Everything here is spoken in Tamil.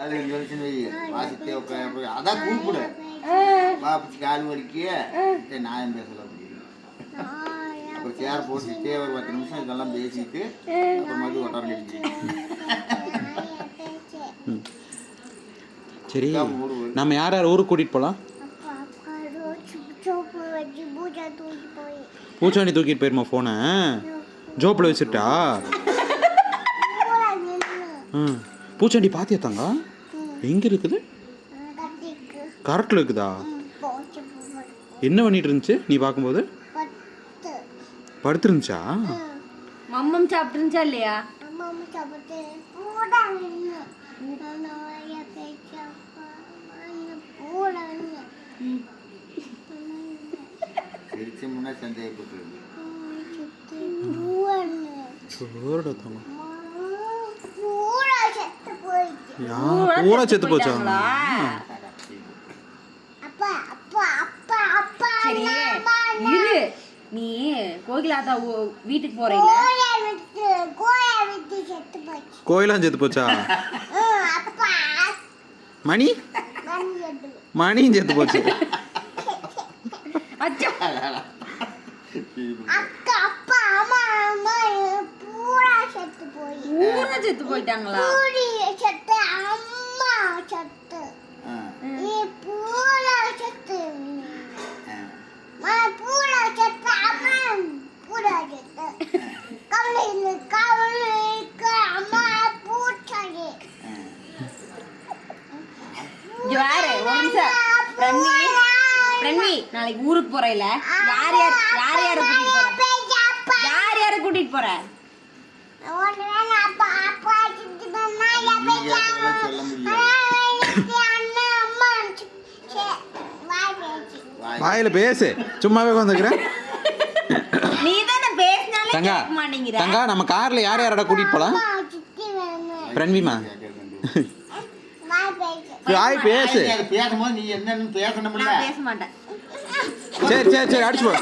அதான் கூப்பிடு பாப்பிச்சு கால் வலிக்கு நியாயம் பேசலாம் அப்புறம் சேர் போட்டுட்டே ஒரு 10 நிமிஷம் இதெல்லாம் பேசிட்டு அப்புறம் மறுபடியும் ஒட்டாரம் அடிச்சு. சரி, நம்ம யார் யார் ஊருக்கு கூட்டிகிட்டு போகலாம்? பூச்சாண்டி தூக்கிட்டு போயிருமா ஃபோனை? ஜோப்பில் வச்சுட்டா? பூச்சாண்டி பாத்தியா தங்க? எங்கே இருக்குது? கரெக்டில் இருக்குதா? என்ன பண்ணிட்டு இருந்துச்சு நீ பார்க்கும்போது? படுத்துருந்துச்சா? மம்மம் சாப்பிட்டுருந்துச்சா இல்லையா? பூரா செத்து போச்சா? இரு, நீ கோகிலாத்தா வீட்டுக்கு போறீங்க. கோயிலாம் செத்து போச்சா? மணி மணியும் செத்து போச்சு. செத்து போயிட்டாங்களா? நாளைக்கு ஊருக்கு போறேல, யார் யார கூட்டிட்டு போற? வாயில பேசு, சும்மாவே வந்துக்கிறேன். நீ தானே பேசினாலே தங்கா கேட்க மாட்டேங்கிற. தங்கா, நம்ம கார்ல யார் யாரோட கூட்டிட்டு போலாம்? பிரன்விமா, வாய் பேசு. பேசும்போது நீ என்னன்னு பேசணும்ல. பேச மாட்டேன். சரி அடிச்சு போ.